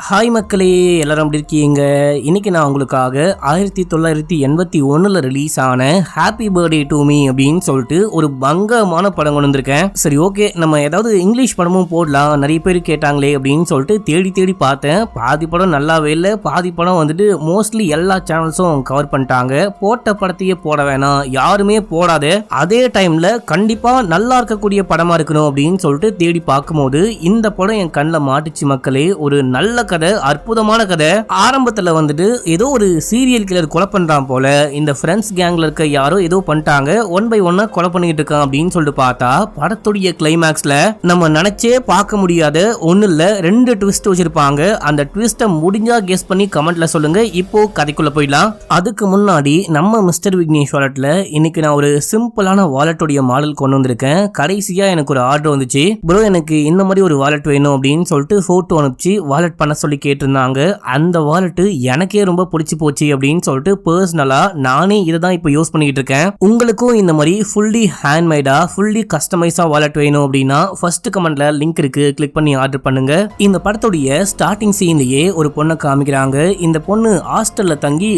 Hi மக்களே, எல்லாரும் எப்படி இருக்கீங்க? இன்னைக்கு நான் உங்களுக்காக 1981 ரிலீஸ் ஆன ஹாப்பி பர்த்டே டு மீ அப்படின்னு சொல்லிட்டு ஒரு பங்கமான படம் கொண்டு வந்திருக்கேன். சரி, ஓகே, நம்ம ஏதாவது இங்கிலீஷ் படமும் போடலாம், நிறைய பேர் கேட்டாங்களே அப்படின்னு சொல்லிட்டு தேடி பார்த்தேன். பாதி படம் நல்லாவே இல்லை, பாதி படம் வந்துட்டு மோஸ்ட்லி எல்லா சேனல்ஸும் கவர் பண்ணிட்டாங்க. போட்ட படத்தையே போட வேணாம், யாருமே போடாத, அதே டைம்ல கண்டிப்பா நல்லா இருக்கக்கூடிய படமா இருக்கணும் அப்படின்னு சொல்லிட்டு தேடி பார்க்கும்போது இந்த படம் என் கண்ணில் மாட்டுச்சு மக்களே. ஒரு நல்ல கதை, அற்புதமான கதை. ஆரம்பத்துல வந்துட்டு ஏதோ ஒரு சீரியல் கில்லர் கொலை பண்றான் போல, இந்த ஃப்ரெண்ட்ஸ் கேங்ல இருக்க யாரோ ஏதோ பண்ணிட்டாங்க, ஒன் பை ஒன்னா கொலை பண்ணிட்டு இருக்கான் அப்படின்னு சொல்லிட்டு பார்த்தா படத்துடைய கிளைமேக்ஸ்ல நம்ம நினைச்சே பார்க்க முடியாத ஒன்னு இல்ல 2 ட்விஸ்ட் வச்சிருப்பாங்க. அந்த ட்விஸ்ட முடிஞ்சா கெஸ் பண்ணி கமெண்ட்ல சொல்லுங்க. இப்போ கதைக்குள்ள போயிடலாம். அதுக்கு முன்னாடி நம்ம மிஸ்டர் விக்னேஷ் வாலெட்ல இன்னைக்கு நான் ஒரு சிம்பிளான வாலெட்டுடைய மாடல் கொண்டு வந்திருக்கேன். கடைசியா எனக்கு ஒரு ஆர்டர் வந்துச்சு, ப்ரோ எனக்கு இந்த மாதிரி ஒரு வாலெட் வேணும் அப்படின்னு சொல்லிட்டு போட்டோ அனுப்பிச்சு வாலெட் பண்ண சொல்லி கேட்டிருந்தாங்க. அந்த வாலெட் எனக்கே ரொம்ப பிடிச்சி போச்சு அப்படின்னு சொல்லிட்டு பர்சனலா நானே இதை தான் இப்போ யூஸ் பண்ணிட்டு இருக்கேன். உங்களுக்கும் இந்த மாதிரி ஃபுல்லி ஹேண்ட்மேடா ஃபுல்லி கஸ்டமைஸா வாலெட் வேணும் அப்படின்னா ஃபர்ஸ்ட் கமெண்ட்ல லிங்க் இருக்கு, கிளிக் பண்ணி ஆர்டர் பண்ணுங்க. இந்த படத்துடைய ஸ்டார்டிங் சீன்லயே ஒரு பொண்ணை காமிக்கிறாங்க. இந்த பொண்ணு ஹாஸ்டல்ல தங்கி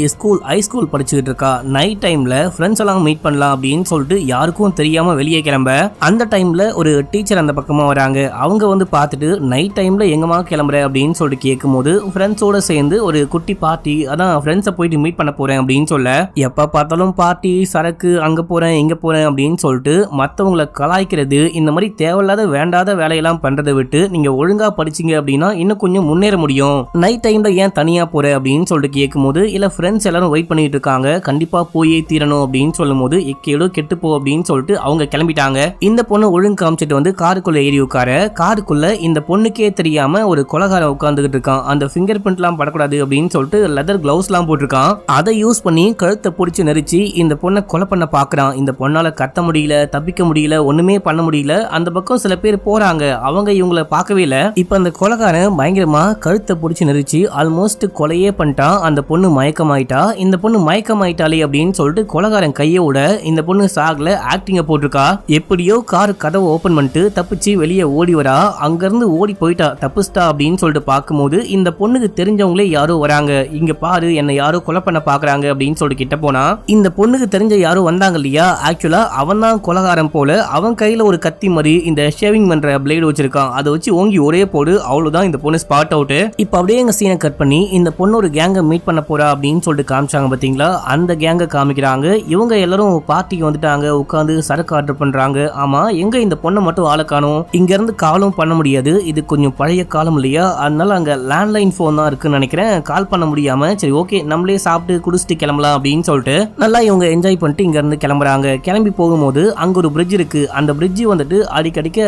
ஹை ஸ்கூல் படிச்சுக்கிட்டு இருக்கா. நைட் டைம்ல ஃப்ரெண்ட்ஸ் எல்லாம் மீட் பண்ணலாம் அப்படின்னு சொல்லிட்டு யாருக்கும் தெரியாம வெளியே கிளம்ப, அந்த டைம்ல ஒரு டீச்சர் அந்த பக்கமா வராங்க. அவங்க வந்து பார்த்துட்டு நைட் டைம்ல எங்கம்மா கிளம்புற அப்படின்னு சொல்லிட்டு கேட்கும்போது ஃப்ரெண்ட்ஸோட சேர்ந்து ஒரு குட்டி பார்ட்டி, அதான் ஃப்ரெண்ட்ஸை போயிட்டு மீட் பண்ண போறேன் அப்படின்னு சொல்ல, எப்ப பார்த்தாலும் பார்ட்டி, சரக்கு, அங்க போறேன் இங்க போறேன் அப்படின்னு சொல்லிட்டு மற்றவங்களை கலாய்க்கிறது, இந்த மாதிரி தேவையில்லாத வேண்டாத வேலையெல்லாம் பண்றதை விட்டு நீங்க ஒழுங்கா படிச்சீங்க அப்படின்னா இன்னும் கொஞ்சம் முன்னேற முடியும். நைட் டைம்ல ஏன் தனியா போற அப்படின்னு சொல்லிட்டு கேட்கும்போது, இல்ல ஃப்ரெண்ட்ஸ் எல்லாரும் வெயிட் பண்ணிட்டு இருக்காங்க, கண்டிப்பா போயே தீரணும் அப்படின்னு சொல்லும் போது எக்கேடோ கெட்டுப்போ அப்படின்னு சொல்லிட்டு அவங்க கிளம்பிட்டாங்க. இந்த பொண்ணு ஒழுங்கு காமிச்சிட்டு வந்து காருக்குள்ள ஏறி உட்கார, காருக்குள்ள இந்த பொண்ணுக்கே தெரியாம ஒரு கொலகாரம் உட்கார்ந்துகிட்டு இருக்கான். அந்த ஃபிங்கர் பிரிண்ட்லாம் படக்கூடாது அப்படின்னு சொல்லிட்டு லெதர் கிளவுஸ்லாம் போட்டிருக்கான். அதை யூஸ் பண்ணி கழுத்தை பிடிச்சி நெரிச்சு இந்த பொண்ணை கொலை பண்ண பாக்குறான். இந்த பொண்ணால கத்த முடியல, தப்பிக்க முடியல, ஒண்ணுமே பண்ண முடியல. அந்த பக்கம் சில பேர் போறாங்க, அவங்க இவங்களை பார்க்கவே இல்லை. இப்ப அந்த கொலைகாரன் பயங்கரமா கழுத்தை பிடிச்சி நெரிச்சு ஆல்மோஸ்ட் கொலையே பண்ணிட்டான். அந்த பொண்ணு மயக்கமாயிட்டா. இந்த பொண்ணு மயக்கமாயிட்டாலே அப்படின்னு சொல்லிட்டு கொலைகாரன் கையோட இந்த பொண்ணு சாகல ஆக்டிங்க போட்டிருக்கா. எப்படியோ கார் கதவை ஓபன் பண்ணிட்டு தப்பிச்சு வெளியே ஓடி வரா. அங்க இருந்து ஓடி போயிட்டா, தப்பிச்சிட்டா அப்படின்னு சொல்லிட்டு பார்க்கும்போது இந்த பொண்ணுக்கு தெரிஞ்சவங்களே யாரோ வராங்க. இங்க பாரு, என்ன யாரோ கொலை பண்ண பாக்குறாங்க அப்படின்னு சொல்லிட்டு கிட்ட போனா, இந்த பொண்ணுக்கு தெரிஞ்ச யாரோ வந்தாங்க இல்லையா, ஆக்சுவலா அவன் தான் கொலைகாரன் போல. அவன் கையில ஒரு கத்தி மாதிரி இந்த ஷேவிங் பண்ற பிளேடு வச்சிருக்கான். அதை வச்சு ஓங்கி ஒரே போடு, அவ்வளவுதான் இந்த பொண்ணு ஸ்பாட் அவுட். இப்ப அப்படியே எங்க சீனை கட் பண்ணி இந்த பொண்ணு ஒரு கேங்க மீட் பண்ண போறா அப்படின்னு சொல்லிட்டு காமிச்சாங்க பாத்தீங்களா. அந்த கேங்க காமிக்கிறாங்க. இவங்க எல்லாரும் பார்ட்டிக்கு வந்துட்டாங்க, உட்காந்து சரக்கு ஆர்டர் பண்றாங்க. ஆமா, எங்க இந்த பொண்ணை மட்டும் ஆளை காணும். இங்க இருந்து காலும் பண்ண முடியாது, இது கொஞ்சம் பழைய காலம் இல்லையா, அதனால அங்க லேண்ட்லைன் போன் தான் இருக்குன்னு நினைக்கிறேன், கால் பண்ண முடியாம. சரி, ஓகே, நம்மளே சாப்பிட்டு குடிச்சிட்டு கிளம்பலாம் அப்படின்னு சொல்லிட்டு நல்லா இவங்க என்ஜாய் பண்ணிட்டு இங்க இருந்து கிளம்புறாங்க. கிளம்பி போகும்போது அங்க ஒரு பிரிட்ஜ் இருக்கு. அந்த பிரிட்ஜ் வந்துட்டு அடிக்கடிக்க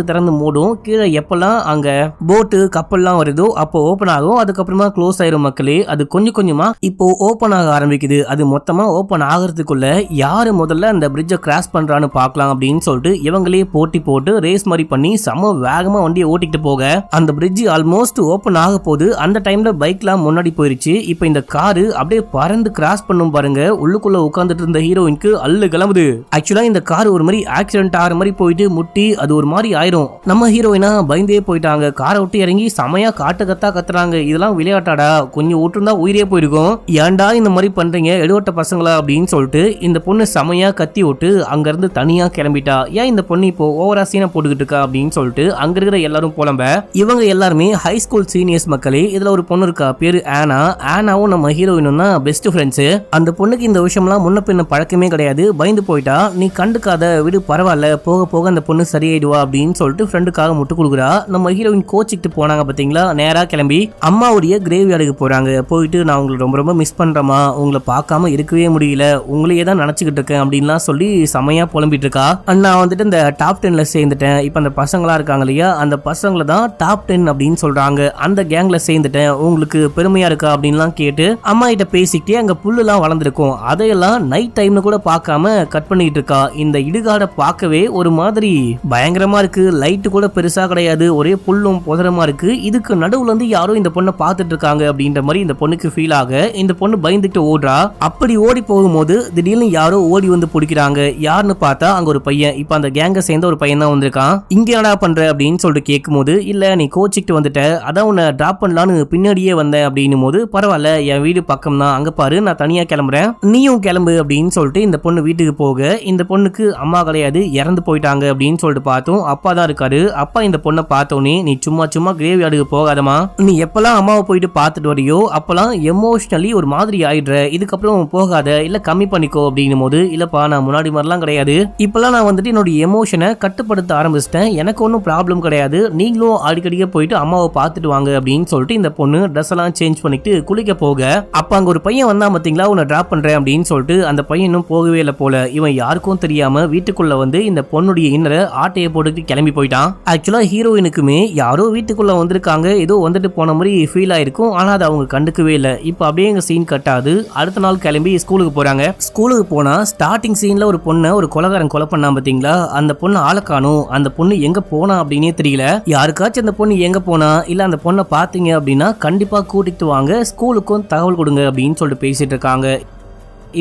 திறந்து மூடும். கீழே எப்பெல்லாம் அங்க போட்டு கப்பல்லாம் வருதோ அப்போ ஓபன் ஆகும், அதுக்கப்புறமா க்ளோஸ் ஆயிரும் மக்களே. அது கொஞ்சம் கொஞ்சமா இப்போ ஓபன் ஆக ஆரம்பிக்குது. அது மொத்தமா ஓபன் ஆகிறதுக்குள்ள யாரு முதல்ல அந்த பிரிட்ஜை கிராஸ் பண்றான்னு பார்க்கலாம் அப்படின்னு சொல்லிட்டு இவங்களே போட்டி போட்டு ரேஸ் மாதிரி பண்ணி செம வேகமா வண்டியை ஓட்டிட்டு போக, அந்த பிரிட்ஜ் ஆல்மோஸ்ட் ஓபன் ஆக போது. அந்த டைம்ல பைக்லாம் முன்னாடி போயிருச்சு. இப்போ இந்த காரு அப்படியே பறந்து கிராஸ் பண்ணும் பாருங்க. உள்ளுக்குள்ள உட்கார்ந்துட்டு இருந்த ஹீரோயினுக்கு அல்லு கிளம்புது. ஆக்சுவலா இந்த கார் ஒரு மாதிரி ஆக்சிடென்ட் ஆகிற மாதிரி போயிட்டு முட்டி அது ஒரு மாதிரி ஆயிரும். நம்ம ஹீரோயினா பயந்தே போயிட்டாங்க. காரை விட்டு இறங்கி செமையா காட்டு கத்துறாங்க. இதெல்லாம் விளையாட்டாடா, கொஞ்சம் விட்டுருந்தா உயிரே போயிருக்கும், ஏன்டா இந்த மாதிரி பண்றீங்க எடுவட்ட பசங்களா அப்படின்னு சொல்லிட்டு இந்த பொண்ணு செமையா கத்தி விட்டு அங்க இருந்து தனியா கிளம்பிட்டா. ஏன் இந்த பொண்ணு இப்போ ஓவரா சீனை போட்டுக்கிட்டு இருக்கா அப்படின்னு சொல்லிட்டு அங்க இருக்கிற எல்லாரும் புலம்ப. இவங்க எல்லாருமே ஹை ஸ்கூல் சீனியர்ஸ் மக்களே. இதுல ஒரு பொண்ணு இருக்கா, பேரு ஆனா. ஆனாவும் நம்ம ஹீரோயினும் தான் பெஸ்ட் ஃப்ரெண்ட்ஸ். அந்த பொண்ணுக்கு இந்த விஷயம்லாம் முன்ன பின்ன பழக்கமே கிடையாது. பயந்து போயிட்டா. நீ கண்டுக்காத விடு, பரவாயில்ல, போக போக அந்த பொண்ணு சரியாயிடுவா அப்படின்னு சொல்லிட்டு ஃப்ரெண்டுக்காக முட்டு கொடுக்குறா. நம்ம ஹீரோயின் கோச்சிக்கிட்டு போனாங்க பாத்தீங்களா. நேரா கிளம்பி அம்மாவுடைய கிரேவ் யார்டுக்கு போறாங்க. போயிட்டு நான் உங்களை ரொம்ப ரொம்ப மிஸ் பண்றேமா, உங்களை பார்க்காம இருக்கவே முடியல, உங்களையே தான் நினைச்சுக்கிட்டு இருக்கேன் அப்படின்லாம் சொல்லி செமையா புலம்பிட்டு இருக்கா. நான் வந்துட்டு இந்த டாப் 10ல சேர்ந்துட்டேன். இப்ப அந்த பசங்களா இருக்காங்க இல்லையா, அந்த பசங்களை தான் டாப் 10 அப்படின்னு சொல்றாங்க. அந்த கேங்ல சேர்ந்துட்டேன், உங்களுக்கு பெருமையா இருக்கா அப்படின்லாம் கேட்டு அம்மா கிட்ட பேசிக்கிட்டே அங்க புல்லுலாம் வளர்ந்துருக்கும். அதையெல்லாம் நைட் டைம்னு கூட பார்க்காம கட் பண்ணிட்டு இருக்கா. இந்த இடுகாடை பார்க்கவே ஒரு மாதிரி பயங்கரமா இருக்கு. லைட்டு கூட பெருசா கிடையாது, ஒரே புல்லும் புதரமா இருக்கு. இதுக்கு நடுவுல இருந்து யாரோ இந்த பொண்ணை பார்த்துட்டு இருக்காங்க அப்படின்ற மாதிரி இந்த பொண்ணுக்கு ஃபீல் ஆக இந்த பொண்ணு பயந்துட்டு ஓடுறா. அப்படி ஓடி போகும்போது திடீர்னு யாரோ ஓடி வந்து பிடிக்கிறாங்க. யாருன்னு பார்த்தா அங்க ஒரு பையன், இப்ப அந்த கேங்க சேர்ந்த ஒரு பையன் தான் வந்திருக்கான். இங்க என்னடா பண்ற அப்படின்னு சொல்லிட்டு கேட்கும்போது, இல்ல நீ கோச்சிக்கிட்டு வந்துட்ட, அதான் உன்னை டிராப் பண்ணலான்னு பின்னாடியே வந்தேன் அப்படின்னும் போது பரவாயில்ல என் வீடு பக்கம் தான், அங்க பாரு நான் தனியா கிளம்புறேன், நீயும் கிளம்பு அப்படின்னு சொல்லிட்டு இந்த பொண்ணு வீட்டுக்கு போக இந்த பொண்ணுக்கு அம்மா கிடையாது, இறந்து போயிட்டாங்க அப்படின்னு சொல்லிட்டு பார்த்தோம். அப்பா தான் இருக்காரு. அப்பா இந்த பொண்ணை பார்த்தோன்னே நீ சும்மா கிரேவ் யார்டுக்கு போகாதமா, நீ எப்பெல்லாம் அம்மாவை போயிட்டு பார்த்துட்டு வரையோ அப்பெல்லாம் எமோஷனலி ஒரு மாதிரி ஆயிடுற, இதுக்கப்புறம் போகாத இல்ல கம்மி பண்ணிக்கோ அப்படின்னும் போது இல்லப்பா நான் முன்னாடி மாதிரிலாம் கிடையாது, இப்பெல்லாம் நான் வந்துட்டு என்னோட எமோஷனை கட்டுப்படுத்த ஆரம்பிச்சிட்டேன், எனக்கு ஒன்றும் ப்ராப்ளம் கிடையாது, நீங்களும் அடிக்கடிக்க போயிட்டு அம்மாவை பார்த்துட்டு வாங்க அப்படின்னு சொல்லிட்டு இந்த பொண்ணு ட்ரெஸ் எல்லாம் சேஞ்ச் பண்ணிட்டு குளிக்க போக அப்ப அங்க ஒரு பையன் வந்தா பாத்தீங்களா உன்னை டிராப் பண்றேன் அப்படின்னு சொல்லிட்டு அந்த பையன் இன்னும் போகவே இல்லை போல. இவன் யாருக்கும் தெரியாம வீட்டுக்குள்ள வந்து இந்த பொண்ணுடைய இன்னரை ஆட்டையை போட்டுட்டு கிளம்பி போயிட்டான். ஆக்சுவலா ஹீரோயினுக்குமே யாரோ வீட்டுக்குள்ள வந்திருக்காங்க, ஏதோ வந்துட்டு போன மாதிரி ஃபீல் ஆயிருக்கும், ஆனா அதை அவங்க கண்டுக்கவே இல்லை. இப்ப அப்படியே எங்க சீன் கட்டாது. அடுத்த நாள் கிளம்பி ஸ்கூலுக்கு போறாங்க. ஸ்கூலுக்கு போனா ஸ்டார்டிங் சீன்ல ஒரு பொண்ணை ஒரு கொலைகாரன் கொலை பண்ணா பாத்தீங்களா, அந்த பொண்ணு ஆளக்கானும், அந்த பொண்ணு எங்க போனா அப்படின்னே தெரியல. யாருக்காச்சும் அந்த பொண்ணு எங்க போனா இல்ல அந்த பொண்ணை பாத்தீங்க அப்படின்னா கண்டிப்பா கூட்டிட்டு வாங்க, ஸ்கூலுக்கும் தகவல் கொடுங்க அப்படின்னு சொல்லிட்டு பேசிட்டு இருக்காங்க.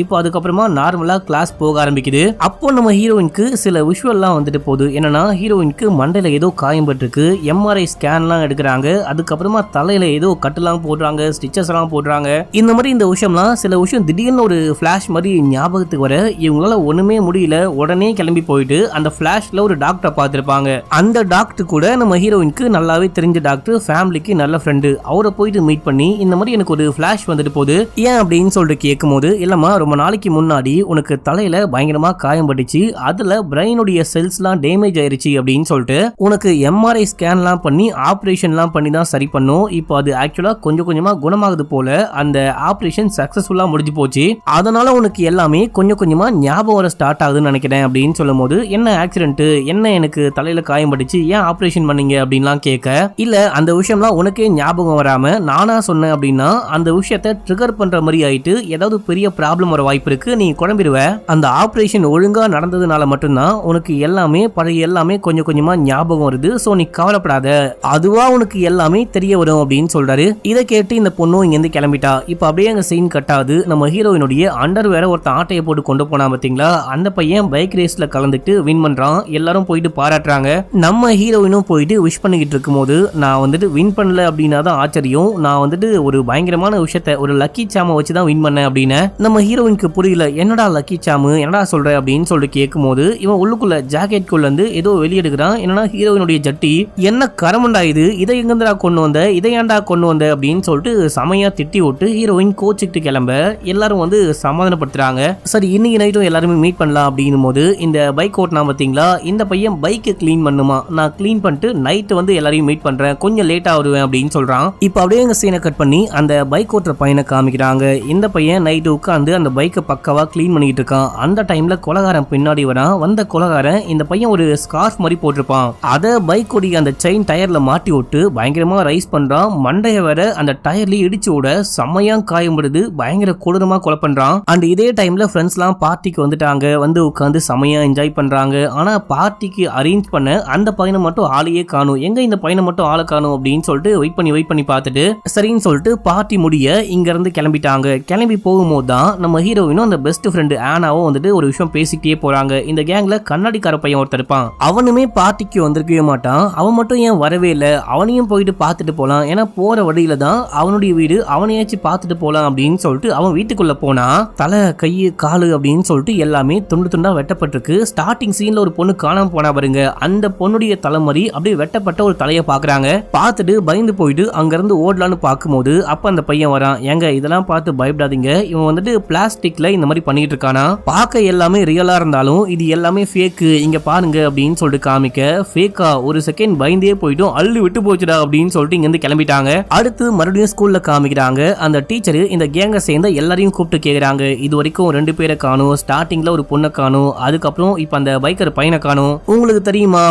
இப்போ அதுக்கப்புறமா நார்மலா கிளாஸ் போக ஆரம்பிக்குது. அப்போ நம்ம ஹீரோயினுக்கு சில விஷுவல்லாம் வந்துட்டு போகுது. என்னன்னா ஹீரோயினுக்கு மண்டையில ஏதோ காயம் பட்டிருக்கு, எம்ஆர்ஐ ஸ்கேன்லாம் எடுக்கிறாங்க, அதுக்கப்புறமா தலையில ஏதோ கட்டுலாம் போடுறாங்க, ஸ்டிச்சஸ் எல்லாம் போடுறாங்க. இந்த மாதிரி இந்த விஷயம்லாம் சில விஷயம் திடீர்னு ஒரு ஃபிளாஷ் மாதிரி ஞாபகத்துக்கு வர இவங்களால ஒண்ணுமே முடியல. உடனே கிளம்பி போயிட்டு அந்த ஃபிளாஷ்ல ஒரு டாக்டரை பார்த்திருப்பாங்க. அந்த டாக்டர் கூட நம்ம ஹீரோயினுக்கு நல்லாவே தெரிஞ்ச டாக்டர், ஃபேமிலிக்கு நல்ல ஃப்ரெண்டு. அவரை போயிட்டு மீட் பண்ணி இந்த மாதிரி எனக்கு ஒரு ஃபிளாஷ் வந்துட்டு போகுது ஏன் அப்படின்னு சொல்லிட்டு கேட்கும் போது இல்லம்மா ரொம்ப நாளைக்கு முன்னாடி உனக்கு தலையில பயங்கரமா காயம் பட்டுச்சு, அதுல பிரெயினுடைய செல்ஸ்லாம் டேமேஜ் ஆயிருச்சு அப்படின்னு சொல்லிட்டு உனக்கு எம்ஆர்ஐ ஸ்கேன்லாம் பண்ணி ஆப்ரேஷன்லாம் பண்ணி தான் சரி பண்ணும். இப்போ அது ஆக்சுவலா கொஞ்சம் கொஞ்சமா குணமாகுது போல, அந்த ஆப்ரேஷன் சக்சஸ்ஃபுல்லா முடிஞ்சு போச்சு, அதனால உனக்கு எல்லாமே கொஞ்சம் கொஞ்சமா ஞாபகம் வர ஸ்டார்ட் ஆகுதுன்னு நினைக்கிறேன் அப்படின்னு சொல்லும் போது என்ன ஆக்சிடென்ட், என்ன எனக்கு தலையில காயம் பட்டுச்சு, ஏன் ஆப்ரேஷன் பண்ணீங்க அப்படின்லாம் கேட்க இல்ல அந்த விஷயம்லாம் உனக்கே ஞாபகம் வராம நானா சொன்னேன் அப்படின்னா அந்த விஷயத்தை ட்ரிகர் பண்ற மாதிரி ஆயிட்டு ஏதாவது பெரிய ப்ராப்ளம் வர வாய்ப்பு இருக்கு, நீ குழம்பிடுவ, அந்த ஆபரேஷன் ஒழுங்கா நடந்ததுனால மட்டும்தான் உனக்கு எல்லாமே பழைய எல்லாமே கொஞ்சம் கொஞ்சமா ஞாபகம் வருது, சோ நீ கவலைப்படாத, அதுவா உனக்கு எல்லாமே தெரிய வரும் அப்படின்னு சொல்றாரு. இதை கேட்டு இந்த பொண்ணும் இங்க இருந்து கிளம்பிட்டா. இப்ப அப்படியே அங்க சீன் கட்டாது. நம்ம ஹீரோயினுடைய அண்டர் வேற ஒருத்தன் ஆட்டையை போட்டு கொண்டு போனா பாத்தீங்களா, அந்த பையன் பைக் ரேஸ்ல கலந்துட்டு வின் பண்றான், எல்லாரும் போயிட்டு பாராட்டுறாங்க. நம்ம ஹீரோயினும் போயிட்டு விஷ் பண்ணிக்கிட்டு இருக்கும் போது நான் வந்துட்டு வின் பண்ணல அப்படின்னா தான் ஆச்சரியம், நான் வந்துட்டு ஒரு பயங்கரமான விஷயத்த ஒரு லக்கி சாம வச்சுதான் வின் பண்ணேன் அப்படின்னு நம்ம ஹீரோயினுக்கு புரியல. என்னடா லக்கி சாமு என்னடா சொல்ற அப்படின்னு சொல்லிட்டு கேட்கும் போது இவன் உள்ளுக்குள்ள ஜாக்கெட் குள்ள இருந்து ஏதோ வெளியெடுக்கிறான். என்னன்னா ஹீரோயினுடைய ஜட்டி, என்ன கரமண்டா இது, இதை எங்கந்தா கொண்டு வந்த, இதை ஏன்டா கொண்டு வந்த அப்படின்னு சொல்லிட்டு செமையா திட்டி விட்டு ஹீரோயின் கோச்சிக்கிட்டு கிளம்ப எல்லாரும் வந்து சமாதானப்படுத்துறாங்க. சரி இன்னைக்கு நைட்டும் எல்லாருமே மீட் பண்ணலாம் அப்படின்னும் போது இந்த பைக் ஓட்டினா பாத்தீங்களா, இந்த பையன் பைக்கை கிளீன் பண்ணுமா, நான் கிளீன் பண்ணிட்டு நைட் வந்து எல்லாரையும் மீட் பண்றேன், கொஞ்சம் லேட்டா வருவேன் அப்படின்னு சொல்றான். இப்ப அப்படியே எங்க சீனை கட் பண்ணி அந்த பைக் ஓட்டுற பையனை காமிக்கிறாங்க. இந்த பையன் நைட்டு உட்காந்து அந்த பைக்கை பக்கவா கிளீன் பண்ணிட்டு இருக்கான். அந்த டைம்ல கொலகாரன் பின்னாடி வரான். வந்த கொலகாரன் இந்த பையன் ஒரு ஸ்கார்ஃப் மாதிரி போட்டிருப்பான், அத பைக் ஓடி அந்த செயின் டயர்ல மாட்டி விட்டு பயங்கரமா ரைஸ் பண்றான். மண்டைய வேற அந்த டயர்ல இடிச்சு விட செம்மையா காயம்படுது, பயங்கர கொடூரமா கொலை பண்றான். அண்ட் இதே டைம்ல ஃப்ரெண்ட்ஸ் எல்லாம் பார்ட்டிக்கு வந்துட்டாங்க, வந்து உட்காந்து செம்மையா என்ஜாய் பண்றாங்க. ஆனா பார்ட்டிக்கு அரேஞ்ச் பண்ண அந்த பையனை மட்டும் ஆளையே காணும், எங்க இந்த பையனை மட்டும் ஆளை காணும் அப்படின்னு சொல்லிட்டு வெயிட் பண்ணி பார்த்துட்டு சரின்னு சொல்லிட்டு பார்ட்டி முடிய இங்க இருந்து கிளம்பிட்டாங்க. கிளம்பி போகும்போது தான் நம்ம ஹீரோயினும் அந்த பெஸ்ட் ஃப்ரெண்டு ஆனாவும் வந்துட்டு ஒரு விஷயம் பேசிக்கிட்டே போறாங்க. இந்த கேங்ல கண்ணாடிக்கார பையன் ஒருத்தர் இருப்பான், அவனுமே பார்ட்டிக்கு வந்திருக்கவே மாட்டான், அவன் மட்டும் ஏன் வரவே இல்லை, அவனையும் போயிட்டு பார்த்துட்டு போலாம், ஏன்னா போற வழியில தான் அவனுடைய வீடு, அவனையாச்சும் பார்த்துட்டு போலாம் அப்படின்னு சொல்லிட்டு அவன் வீட்டுக்குள்ள போனா தலை கை காலு அப்படின்னு சொல்லிட்டு எல்லாமே துண்டு துண்டா வெட்டப்பட்டிருக்கு. ஸ்டார்டிங் சீன்ல ஒரு பொண்ணு காணாம போனா பாருங்க, அந்த பொண்ணுடைய தலைமறி அப்படியே வெட்டப்பட்ட ஒரு தலையை பாக்குறாங்க. பார்த்துட்டு பயந்து போயிட்டு அங்க இருந்து ஓடலான்னு பார்க்கும்போது அப்ப அந்த பையன் வரான், ஏங்க இதெல்லாம் பார்த்து பயப்படாதீங்க, இவன் வந்துட்டு பிளாஸ்டிக்ல இந்த மாதிரி பண்ணிட்டு இருக்கானா, பார்க்க எல்லாமே ரியலா இருந்தாலும் இது எல்லாமே ஃபேக்கு, இங்க பாருங்க அப்படின்னு சொல்லிட்டு காமிக்க ஃபேக்கா ஒரு செகண்ட் பயந்தே போயிட்டும் அள்ளு விட்டு போச்சுடா அப்படின்னு சொல்லிட்டு இங்க இருந்து கிளம்பிட்டாங்க. அடுத்து மறுபடியும் ஸ்கூல்ல காமிக்கிறாங்க. அந்த டீச்சர் இந்த கேங்க சேர்ந்த எல்லாரையும் கூப்பிட்டு கேக்குறாங்க, இது வரைக்கும் 2 பேரை காணும், ஸ்டார்டிங்ல ஒரு பொண்ணை காணும், அதுக்கப்புறம் இப்ப அந்த பைக்கர் பையனை காணும், உங்களுக்கு தெரியுமா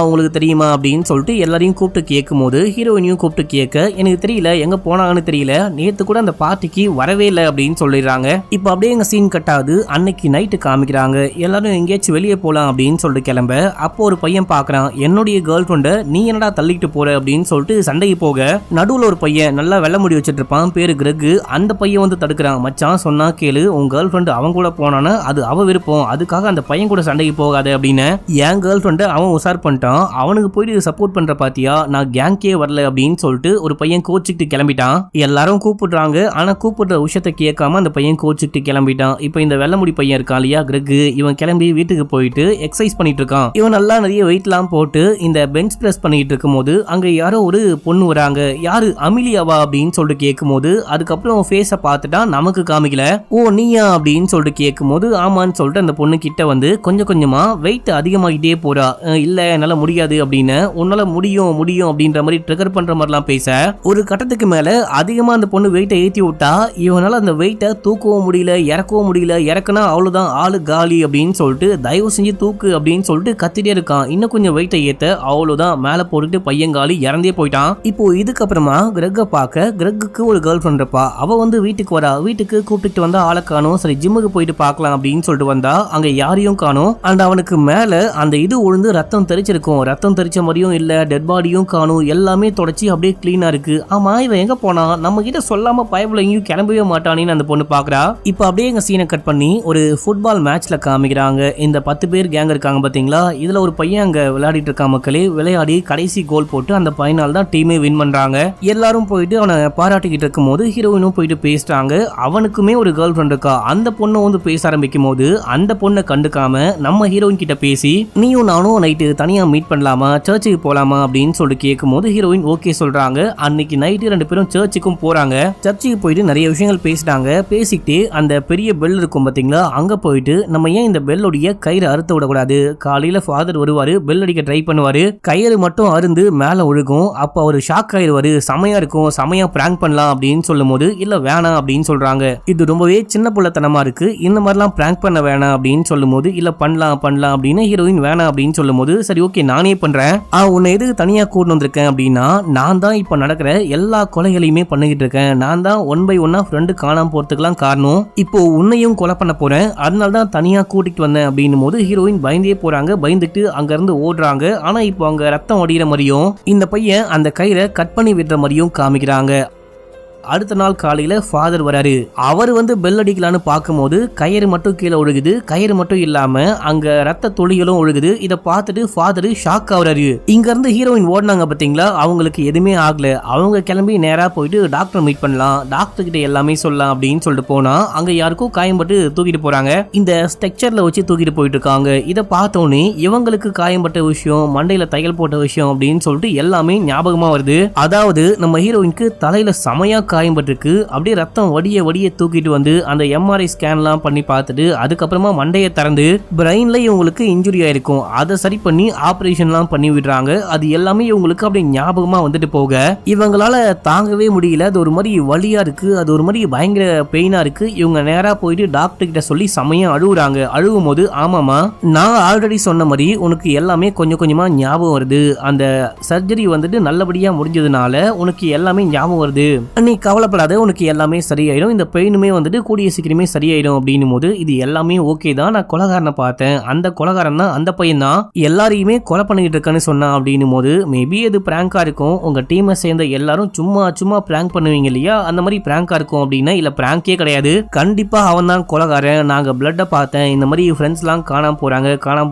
அப்படின்னு சொல்லிட்டு எல்லாரையும் கூப்பிட்டு கேட்கும் போது ஹீரோயினையும் கூப்பிட்டு கேட்க எனக்கு தெரியல, எங்க போனாங்கன்னு தெரியல, நேத்து கூட அந்த பார்ட்டிக்கு வரவே இல்லை அப்படின்னு சொல்லிடுறாங்க. இப்ப அப்படியே எங்க அங்க சீன் கட்டாது. அன்னைக்கு நைட்டு காமிக்கிறாங்க. எல்லாரும் எங்கேயாச்சும் வெளியே போலாம் அப்படின்னு சொல்லிட்டு கிளம்ப, அப்போ ஒரு பையன் பாக்குறான், என்னுடைய கேர்ள் ஃப்ரெண்ட நீ என்னடா தள்ளிட்டு போற அப்படின்னு சொல்லிட்டு சண்டைக்கு போக, நடுவுல ஒரு பையன் நல்லா வெள்ள முடி வச்சிட்டு இருப்பான், பேரு கிரெக். அந்த பையன் வந்து தடுக்கிறான். மச்சான் சொன்னா கேளு, உன் கேர்ள் ஃப்ரெண்ட் அவன் கூட போனானா அது அவ விருப்பம், அதுக்காக அந்த பையன் கூட சண்டைக்கு போகாது அப்படின்னு என் கேர்ள் ஃப்ரெண்ட அவன் உசார் பண்ணிட்டான். அவனுக்கு போயிட்டு சப்போர்ட் பண்ற பாத்தியா, நான் கேங்கே வரல அப்படின்னு சொல்லிட்டு ஒரு பையன் கோச்சிக்கிட்டு கிளம்பிட்டான். எல்லாரும் கூப்பிடுறாங்க, ஆனா கூப்பிடுற விஷயத்த கேட்காம அந்த பையன் கோச்சிக்கிட்டு கிளம்பிட்டான். இப்போ இந்த வெள்ளமுடி பையன் இருக்கான் இல்லையா கிரெக், இவன் கிளம்பி வீட்டுக்கு போயிட்டு எக்ஸசைஸ் பண்ணிட்டு இருக்கான். இவன் நல்லா நிறைய வெயிட்லாம் போட்டு இந்த பெஞ்ச் பிரஸ் பண்ணிட்டு இருக்கும் போது அங்க யாரோ ஒரு பொண்ணு வராங்க. யாரு, அமிலியாவா அப்படின்னு சொல்லிட்டு கேட்கும் போது அதுக்கப்புறம் ஃபேஸ பார்த்துட்டா நமக்கு காமிக்கல. ஓ நீயா அப்படின்னு சொல்லிட்டு கேட்கும் போது ஆமான்னு சொல்லிட்டு அந்த பொண்ணு கிட்ட வந்து கொஞ்சம் கொஞ்சமா வெயிட் அதிகமாகிட்டே போறா. இல்ல என்னால முடியாது அப்படின்னு, உன்னால முடியும் முடியும் அப்படின்ற மாதிரி ட்ரிகர் பண்ற மாதிரிலாம் பேச, ஒரு கட்டத்துக்கு மேல அதிகமா அந்த பொண்ணு வெயிட்டை ஏத்தி விட்டா இவனால அந்த வெயிட்டை தூக்கவும் முடியல, இறக்கவும் முடியல. இறக்குனா அவ்வளவுதான், ஆளு காலி அப்படின்னு சொல்லிட்டு தயவு செஞ்சு தூக்கு அப்படின்னு சொல்லிட்டு கத்திட்டே இருக்கான். இன்னும் கொஞ்சம் வெயிட்டை ஏத்த அவ்வளவுதான், மேல போட்டுட்டு பையன் காலி இறந்தே போயிட்டான். இப்போ இதுக்கப்புறமா கிரெக்க பார்க்க, கிரெக்கு ஒரு கேர்ள் ஃப்ரெண்ட் இருப்பா. அவ வந்து வீட்டுக்கு வரா. வீட்டுக்கு கூப்பிட்டு வந்தா ஆளை காணும். சரி ஜிம்முக்கு போயிட்டு பார்க்கலாம் அப்படின்னு சொல்லிட்டு வந்தா அங்க யாரையும் காணும். அண்ட் அவனுக்கு மேல அந்த இது உழுந்து ரத்தம் தெரிச்சிருக்கும். ரத்தம் தெரிச்ச மாதிரியும் இல்ல, டெட் பாடியும் காணும். எல்லாமே தொடச்சி அப்படியே கிளீனா இருக்கு. ஆமா இவன் எங்க போனா, நம்ம கிட்ட சொல்லாம பயப்புல எங்கேயும் கிளம்பவே மாட்டானேன்னு அந்த பொண்ணு பாக்குறா. இப்போ அப்படியே எங்க சீனை கட் பண்ணி ஒரு ஃபுட்பால் மேட்ச்ல காமிக்கிறாங்க. இந்த 10 பேர் கேங் இருக்காங்க பாத்தீங்களா, இதுல ஒரு பையன் அங்க விளையாடிட்டு இருக்கா. மக்களே விளையாடி கடைசி கோல் போட்டு அந்த பையனால் தான் டீமே வின் பண்றாங்க. எல்லாரும் போயிட்டு அவனை பாராட்டிக்கிட்டு இருக்கும் போது ஹீரோயினும் போயிட்டு பேசுறாங்க. அவனுக்குமே ஒரு கேர்ள் ஃப்ரெண்ட் இருக்கா. அந்த பொண்ணு வந்து பேச ஆரம்பிக்கும் போது அந்த பொண்ணை கண்டுக்காம நம்ம ஹீரோயின் கிட்ட பேசி, நீயும் நானும் நைட்டு தனியா மீட் பண்ணலாமா, சர்ச்சுக்கு போலாமா அப்படின்னு சொல்லிட்டு கேட்கும் போது ஹீரோயின் ஓகே சொல்றாங்க. அன்னைக்கு நைட்டு 2 பேரும் சர்ச்சுக்கும் போறாங்க. சர்ச்சுக்கு போயிட்டு நிறைய விஷயங்கள் பேசிட்டாங்க. பேசிக்கிட்டு அந்த பெரிய பெல் இருக்கும் பாத்தீங்களா, அங்க போயிட்டு நம்ம ஏன் இந்த பெல்லுடைய கயிறு அறுத்து விடக்கூடாது, காலையில ஃபாதர் வருவாரு, பெல் அடிக்க ட்ரை பண்ணுவாரு, கயிறு மட்டும் அருந்து மேல ஒழுகும், அப்ப அவரு ஷாக் ஆயிருவாரு, செமையா இருக்கும், செமையா பிராங்க் பண்ணலாம் அப்படின்னு சொல்லும் போது இல்ல வேணாம் அப்படின்னு சொல்றாங்க. இது ரொம்பவே சின்ன புள்ளத்தனமா இருக்கு, இந்த மாதிரிலாம் பிராங்க் பண்ண வேணாம் அப்படின்னு சொல்லும் போது இல்ல பண்ணலாம் பண்ணலாம் அப்படின்னு ஹீரோயின் வேணாம் அப்படின்னு சொல்லும் போது சரி ஓகே நானே பண்றேன், உன்னை எதுக்கு தனியா கூட்டு வந்திருக்கேன் அப்படின்னா, நான் தான் இப்ப நடக்கிற எல்லா கொலைகளையுமே பண்ணிக்கிட்டு இருக்கேன், நான் தான் 1 by 1 ஃப்ரெண்டு காணாம போறதுக்கெல்லாம் காரணம், இப்போ உன்னையும் கொலை பண்ண போறேன், அதனால தான் தனியா கூட்டிட்டு வந்தேன் அப்படின்னும் போது ஹீரோயின் பயந்தே போறாங்க. பயந்துட்டு அங்க இருந்து ஓடுறாங்க. ஆனா இப்போ அங்க ரத்தம் வடிகிற மாதிரியும் இந்த பையன் அந்த கயிறை கட் பண்ணி விடுற மாதிரியும் காமிக்கிறாங்க. அடுத்த நாள் காலையில ஃபாதர் வராரு. அவர் வந்து பெல் அடிக்கலான்னு பார்க்கும்போது கயிறு மட்டும் கீழே ஒழுகுது. கயிறு மட்டும் இல்லாம அங்க ரத்த துளிகளும் ஒழுகுது. இதை பார்த்துட்டு ஃபாதர் ஷாக் ஆகுறாரு. இங்க இருந்து ஹீரோயின் ஓடினாங்க பாத்தீங்களா, அவங்களுக்கு எதுவுமே ஆகல. அவங்க கிளம்பி நேரா போயிட்டு டாக்டர் மீட் பண்ணலாம், டாக்டர் கிட்ட எல்லாமே சொல்லலாம் அப்படின்னு சொல்லிட்டு போனா அங்க யாருக்கும் காயம்பட்டு தூக்கிட்டு போறாங்க. இந்த ஸ்ட்ரக்சர்ல வச்சு தூக்கிட்டு போயிட்டு இருக்காங்க. இதை பார்த்தோன்னே இவங்களுக்கு காயம்பட்ட விஷயம், மண்டையில தையல் போட்ட விஷயம் அப்படின்னு சொல்லிட்டு எல்லாமே ஞாபகமா வருது. அதாவது நம்ம ஹீரோயினுக்கு தலையில சமையா காயம்பட்டிருக்கு. அப்படியே ரத்தம் வடிய வடிய தூக்கிட்டு வந்து அந்த எம்ஆர்ஐ ஸ்கேன்லாம் பண்ணி பார்த்துட்டு அதுக்கப்புறமா மண்டையை திறந்து பிரெயின்ல இவங்களுக்கு இன்ஜுரி ஆயிருக்கும், அதை சரி பண்ணி ஆபரேஷன்லாம் பண்ணி விடுறாங்க. அது எல்லாமே இவங்களுக்கு அப்படியே ஞாபகமா வந்துட்டு போக இவங்களால தாங்கவே முடியல. அது ஒரு மாதிரி வலியா இருக்கு, அது ஒரு மாதிரி பயங்கர பெயினா இருக்கு. இவங்க நேரா போயிட்டு டாக்டர் கிட்ட சொல்லி செமையா அழுகுறாங்க. அழுகும் போது ஆமாமா நான் ஆல்ரெடி சொன்ன மாதிரி உனக்கு எல்லாமே கொஞ்சம் கொஞ்சமா ஞாபகம் வருது, அந்த சர்ஜரி வந்துட்டு நல்லபடியா முடிஞ்சதுனால உனக்கு எல்லாமே ஞாபகம் வருது, நீ கவலைப்படாத, உனக்கு எல்லாமே சரியாயிடும், இந்த பெயினுமே வந்துட்டு கூடிய சீக்கிரமே சரியாயிடும் அப்படின்னும் போது இது எல்லாமே ஓகே தான், நான் கொலைகாரனை பார்த்தேன், அந்த கொலைகாரன் தான் அந்த பையன் தான் எல்லாரையுமே கொலை பண்ணிட்டு இருக்கான்னு சொன்னான் அப்படின்னும் போது மேபி அது பிராங்கா இருக்கும், உங்க டீமை சேர்ந்த எல்லாரும் சும்மா சும்மா பிராங்க் பண்ணுவீங்க இல்லையா, அந்த மாதிரி பிராங்கா இருக்கும் அப்படின்னா இல்ல பிராங்கே கிடையாது, கண்டிப்பா அவன் தான் கொலைகாரன், நாங்க பிளட்டை பார்த்தேன், இந்த மாதிரி ஃப்ரெண்ட்ஸ் எல்லாம் காணாம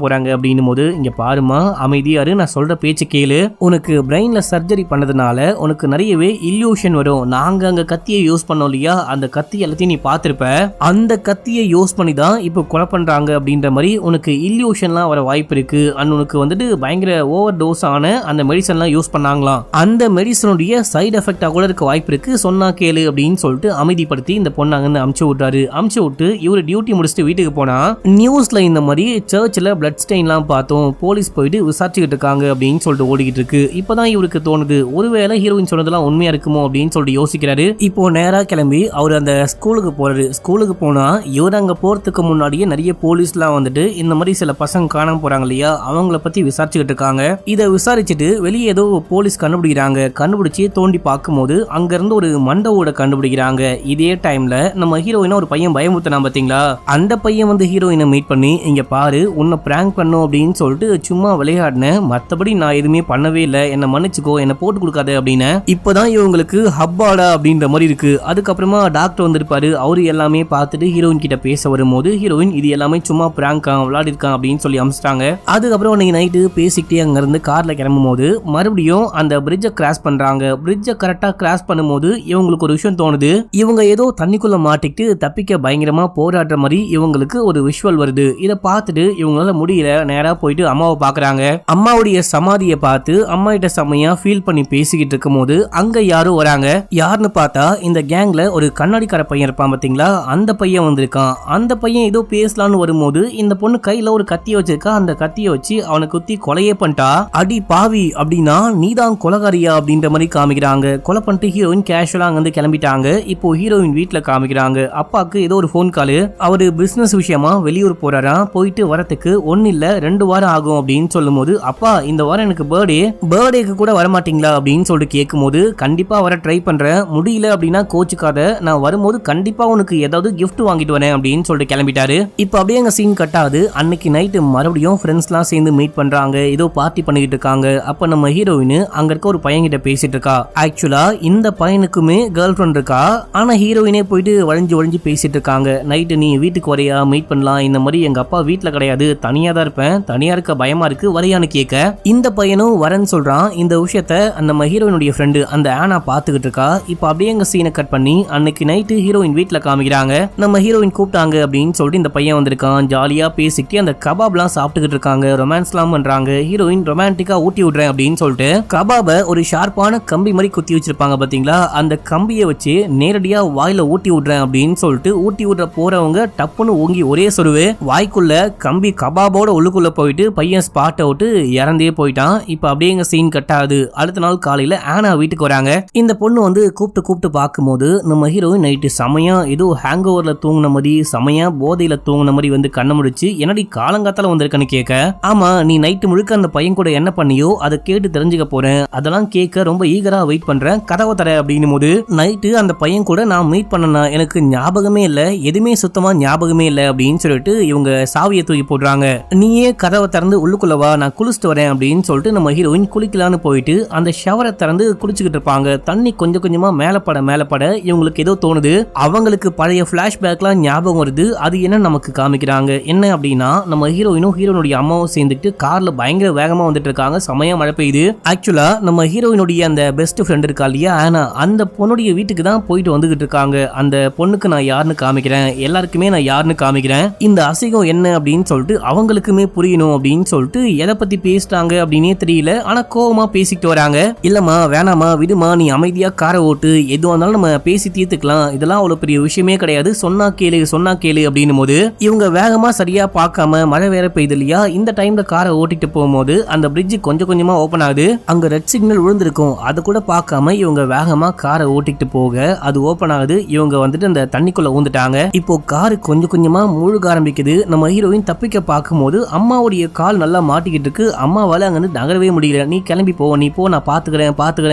போறாங்க அப்படின்னும் போது இங்க பாருமா அமைதியாரு, நான் சொல்ற பேச்சு கேளு, உனக்கு பிரெயின்ல சர்ஜரி பண்ணதுனால உனக்கு நிறையவே இல்யூஷன் வரும், நாங்க அங்க கத்தியை யூஸ் பண்ணோம் இல்லையா, அந்த கத்தி எல்லாத்தையும் நீ பார்த்திருப்ப, அந்த கத்தியை யூஸ் பண்ணி தான் இப்போ கொலை பண்றாங்க அப்படின்ற மாதிரி உனக்கு இல்யூஷன்லாம் வர வாய்ப்பு இருக்கு. உனக்கு வந்துட்டு பயங்கர ஓவர் டோஸ் ஆன அந்த மெடிசன்லாம் யூஸ் பண்ணாங்களாம், அந்த மெடிசனுடைய சைடு எஃபெக்டா கூட இருக்க வாய்ப்பு இருக்கு, சொன்னா கேளு அப்படின்னு சொல்லிட்டு அமைதிப்படுத்தி இந்த பொண்ணு அங்க அமுச்சு விட்டாரு. அமுச்சு விட்டு இவரு டியூட்டி முடிச்சுட்டு வீட்டுக்கு போனா நியூஸ்ல இந்த மாதிரி சர்ச்ல பிளட் ஸ்டெயின்லாம் பார்த்தோம், போலீஸ் போயிட்டு விசாரிச்சுக்கிட்டு இருக்காங்க அப்படின்னு சொல்லிட்டு ஓடிக்கிட்டு இருக்கு. இப்பதான் இவருக்கு தோணுது ஒருவேளை ஹீரோயின் சொன்னதெல்லாம் உண்மையா இருக்குமோ அப்படின்னு சொல்லிட்டு யோசிக்கிறாரு. கிளம்பிட்டாரு. இப்போ நேரா கிளம்பி அவர் அந்த ஸ்கூலுக்கு போறாரு. ஸ்கூலுக்கு போனா இவர் அங்க போறதுக்கு முன்னாடியே நிறைய போலீஸ்லாம் வந்துட்டு இந்த மாதிரி சில பசங்க காணாம போறாங்க இல்லையா, அவங்கள பத்தி விசாரிச்சுக்கிட்டு இருக்காங்க. இதை விசாரிச்சுட்டு வெளியே ஏதோ போலீஸ் கண்டுபிடிக்கிறாங்க. கண்டுபிடிச்சு தோண்டி பார்க்கும்போது அங்க இருந்து ஒரு மண்டவோட கண்டுபிடிக்கிறாங்க. இதே டைம்ல நம்ம ஹீரோயினா ஒரு பையன் பயமுறுத்தினா பாத்தீங்களா, அந்த பையன் வந்து ஹீரோயினை மீட் பண்ணி இங்க பாரு உன்னை பிராங்க் பண்ணும் அப்படின்னு சொல்லிட்டு சும்மா விளையாடினேன், மத்தபடி நான் எதுவுமே பண்ணவே இல்லை, என்ன மன்னிச்சுக்கோ, என்ன போட்டு கொடுக்காத அப்படின்னு. இப்பதான் இவங்களுக்கு ஹப்பாடா அப்படின்ற மாதிரி இருக்கு. அதுக்கப்புறமா டாக்டர் வந்திருப்பாரு. அவரு எல்லாமே பார்த்துட்டு ஹீரோயின் கிட்ட பேச வரும்போது ஹீரோயின் இது எல்லாமே சும்மா பிராங்கா விளையாடி இருக்கான் அப்படின்னு சொல்லி அமிச்சிட்டாங்க. அதுக்கப்புறம் அன்னைக்கு நைட்டு பேசிக்கிட்டே அங்க இருந்து கார்ல கிளம்பும் போது மறுபடியும் அந்த பிரிட்ஜை கிராஸ் பண்றாங்க. பிரிட்ஜை கரெக்டா கிராஸ் பண்ணும்போது இவங்களுக்கு ஒரு விஷயம் தோணுது. இவங்க ஏதோ தண்ணிக்குள்ள மாட்டிக்கிட்டு தப்பிக்க பயங்கரமா போராடுற மாதிரி இவங்களுக்கு ஒரு விஷுவல் வருது. இதை பார்த்துட்டு இவங்களால முடியல, நேரா போயிட்டு அம்மாவை பாக்குறாங்க. அம்மாவுடைய சமாதியை பார்த்து அம்மா கிட்ட செம்மையா ஃபீல் பண்ணி பேசிக்கிட்டு இருக்கும் போது அங்க யாரும் வராங்க. யாருன்னு பார்த்தா இந்த கேங்ல ஒரு கண்ணாடிக்கார பையன் இருப்பான் பாத்தீங்களா, அந்த பையன் வந்திருக்கான். அந்த பையன் ஏதோ பேசலான்னு வரும்போது இந்த பொண்ணு கையில ஒரு கத்திய வச்சிருக்கா. அந்த கத்திய வச்சு அவனை குத்தி கொலையே பண்ணிட்டா. அடி பாவி அப்படின்னா நீதான் கொலகாரியா அப்படின்ற மாதிரி காமிக்கிறாங்க. கொலை பண்ணிட்டு ஹீரோயின் கேஷுவலா அங்க இருந்து கிளம்பிட்டாங்க. இப்போ ஹீரோயின் வீட்டுல காமிக்கிறாங்க. அப்பாக்கு ஏதோ ஒரு போன் கால், அவரு பிசினஸ் விஷயமா வெளியூர் போறாராம், போயிட்டு வரத்துக்கு 1 இல்ல 2 வாரம் ஆகும் அப்படின்னு சொல்லும் போது, அப்பா இந்த வாரம் எனக்கு பர்த்டேக்கு கூட வரமாட்டீங்களா அப்படின்னு சொல்லிட்டு கேட்கும் போது, கண்டிப்பா வர ட்ரை பண்றேன், முடியல அப்படின்னா கோச்சுக்காத, நான் வரும்போது கண்டிப்பா உனக்கு ஏதாவது கிஃப்ட் வாங்கிட்டு வரேன் அப்படின்னு சொல்லிட்டு கிளம்பிட்டாரு. இப்போ அப்படியே அங்க சீன் கட் ஆகுது. அன்னைக்கு நைட்டு மறுபடியும் ஃப்ரெண்ட்ஸ்லாம் சேர்ந்து மீட் பண்றாங்க, ஏதோ பார்ட்டி பண்ணிக்கிட்டு இருக்காங்க. அப்ப நம்ம ஹீரோயின் அங்க இருக்க ஒரு பையன் கிட்ட பேசிட்டு இருக்கா. ஆக்சுவலா இந்த பையனுக்குமே கேர்ள் ஃப்ரெண்ட் இருக்கா. ஆனா ஹீரோயினே போயிட்டு வளைஞ்சு பேசிட்டு இருக்காங்க. நைட்டு நீ வீட்டுக்கு வரையா, மீட் பண்ணலாம், இந்த மாதிரி எங்க அப்பா வீட்டுல கிடையாது, தனியா தான் இருப்பேன், தனியா இருக்க பயமா இருக்கு, வரையான்னு கேட்க இந்த பையனும் வரேன்னு சொல்றான். இந்த விஷயத்த நம்ம ஹீரோயினுடைய ஃப்ரெண்டு அந்த ஆனா பாத்துக்கிட்டு இருக்கா. இப்ப அப்படியே எங்க சீனை கட் பண்ணி அன்னைக்கு நைட்டு ஹீரோயின் வீட்டுல காமிக்கிறாங்க. நம்ம ஹீரோயின் கூப்பிட்டாங்க அப்படின்னு சொல்லிட்டு இந்த பையன் வந்திருக்கான். ஜாலியா பேசிக்கிட்டு அந்த கபாப்லாம் சாப்பிட்டுக்கிட்டு இருக்காங்க, ரொமான்ஸ்லாம் பண்றாங்க. ஹீரோயின் ரொமான்டிக்கா ஊட்டி விடுறேன் அப்படின்னு சொல்லிட்டு கபாபை ஒரு ஷார்ப்பான கம்பி மாதிரி குத்தி வச்சிருப்பாங்க பாத்தீங்களா, அந்த கம்பியை வச்சு நேரடியா வாயில ஊட்டி விடுறேன் அப்படின்னு சொல்லிட்டு ஊட்டி விடுற போறவங்க டப்புன்னு ஓங்கி ஒரே சொருவே வாய்க்குள்ள கம்பி கபாபோட உள்ளுக்குள்ள போயிட்டு பையன் ஸ்பாட் அவுட் இறந்தே போயிட்டான். இப்ப அப்படியே எங்க சீன் கட் ஆகுது. அடுத்த நாள் காலையில ஆனா வீட்டுக்கு வராங்க. இந்த பொண்ணு வந்து கூப்பிட்டு பார்க்கும்போது நம்ம ஹீரோயின் நைட்டு சமையா ஏதோ ஹேங் ஓவர்ல தூங்கின மாதிரி, சமையா போதையில தூங்கின மாதிரி வந்து கண்ண முடிச்சு என்னடி காலங்காத்தால வந்திருக்கன்னு கேட்க, ஆமா நீ நைட்டு முழுக்க அந்த பையன் கூட என்ன பண்ணியோ அதை கேட்டு தெரிஞ்சுக்க போறேன், அதெல்லாம் கேட்க ரொம்ப ஈகரா வெயிட் பண்றேன், கதவை தர அப்படின்னும் போது நைட்டு அந்த பையன் கூட நான் மீட் பண்ணனா எனக்கு ஞாபகமே இல்ல, எதுவுமே சுத்தமா ஞாபகமே இல்ல அப்படின்னு சொல்லிட்டு இவங்க சாவியை தூக்கி போடுறாங்க. நீயே கதவை திறந்து உள்ளுக்குள்ள வா, நான் குளிச்சுட்டு வரேன் அப்படின்னு சொல்லிட்டு நம்ம ஹீரோயின் குளிக்கலான்னு போயிட்டு அந்த ஷவரை திறந்து குளிச்சுக்கிட்டு இருப்பாங்க. தண்ணி கொஞ்சம் கொஞ்சமா மேலப்பட இவங்களுக்கு ஏதோ தோணுது. அவங்களுக்கு பழைய பிளாஷ்பேக்லாம் ஞாபகம் வருது. அது என்ன நமக்கு காமிக்கிறாங்க என்ன அப்படின்னா, நம்ம ஹீரோயினும் ஹீரோனுடைய அம்மாவும் சேர்ந்துட்டு கார்ல பயங்கர வேகமா வந்துட்டு இருக்காங்க. செமையா மழை பெய்யுது. ஆக்சுவலா நம்ம ஹீரோயினுடைய அந்த பெஸ்ட் ஃப்ரெண்ட் இருக்கா இல்லையா ஆனா, அந்த பொண்ணுடைய வீட்டுக்கு தான் போயிட்டு வந்துகிட்டு இருக்காங்க. அந்த பொண்ணுக்கு நான் யாருன்னு காமிக்கிறேன், எல்லாருக்குமே நான் யாருன்னு காமிக்கிறேன், இந்த அசிங்கம் என்ன அப்படின்னு சொல்லிட்டு அவங்களுக்குமே புரியணும் அப்படின்னு சொல்லிட்டு எதை பத்தி பேசிட்டாங்க அப்படின்னே தெரியல. ஆனா கோவமா பேசிக்கிட்டு வராங்க. இல்லம்மா வேணாமா விடுமா, நீ அமைதியா காரை ஓட்டு, எதுவாக இருந்தாலும் நம்ம பேசி தீர்த்துக்கலாம், இதெல்லாம் அவ்வளவு பெரிய விஷயமே கிடையாது, சொன்னா கேளு அப்படின்னு போது இவங்க வேகமா சரியா பார்க்காம மழை வேற பெய்யுது இல்லையா, இந்த டைம்ல காரை ஓட்டிட்டு போகும்போது அந்த பிரிட்ஜ் கொஞ்சம் கொஞ்சமா ஓபன் ஆகுது. அங்க ரெட் சிக்னல் விழுந்திருக்கும், அது கூட பார்க்காம இவங்க வேகமா காரை ஓட்டிட்டு போக அது ஓபன் ஆகுது. இவங்க வந்துட்டு அந்த தண்ணிக்குள்ள ஊந்துட்டாங்க. இப்போ காரு கொஞ்சம் கொஞ்சமா மூழ்க ஆரம்பிக்குது. நம்ம ஹீரோயின் தப்பிக்க பார்க்கும்போது அம்மாவுடைய கால் நல்லா மாட்டிக்கிட்டு இருக்கு. அம்மாவால அங்க நகரவே முடியல. நீ கிளம்பி போ, நீ போ, நான் பாத்துக்கிறேன்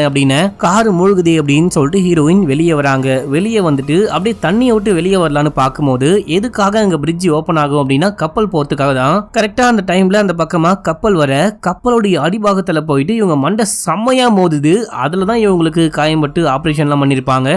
அப்படின்னு காரு மூழ்குதே அப்படின்னு சொல்லிட்டு ஹீரோயின் வெளியே வராங்க. வெளியே வந்துட்டு அப்படியே தண்ணியை விட்டு வெளியே வரலான்னு பார்க்கும்போது எதுக்காக அங்க பிரிட்ஜ் ஓபன் ஆகும் அப்படின்னா கப்பல் போறதுக்காக தான். கரெக்டா அந்த டைம்ல அந்த பக்கமா கப்பல் வர கப்பலுடைய அடிபாகத்துல போயிட்டு இவங்க மண்டை செம்மையா மோதுது. அதுலதான் இவங்களுக்கு காயம்பட்டு ஆபரேஷன்லாம் பண்ணிருப்பாங்க.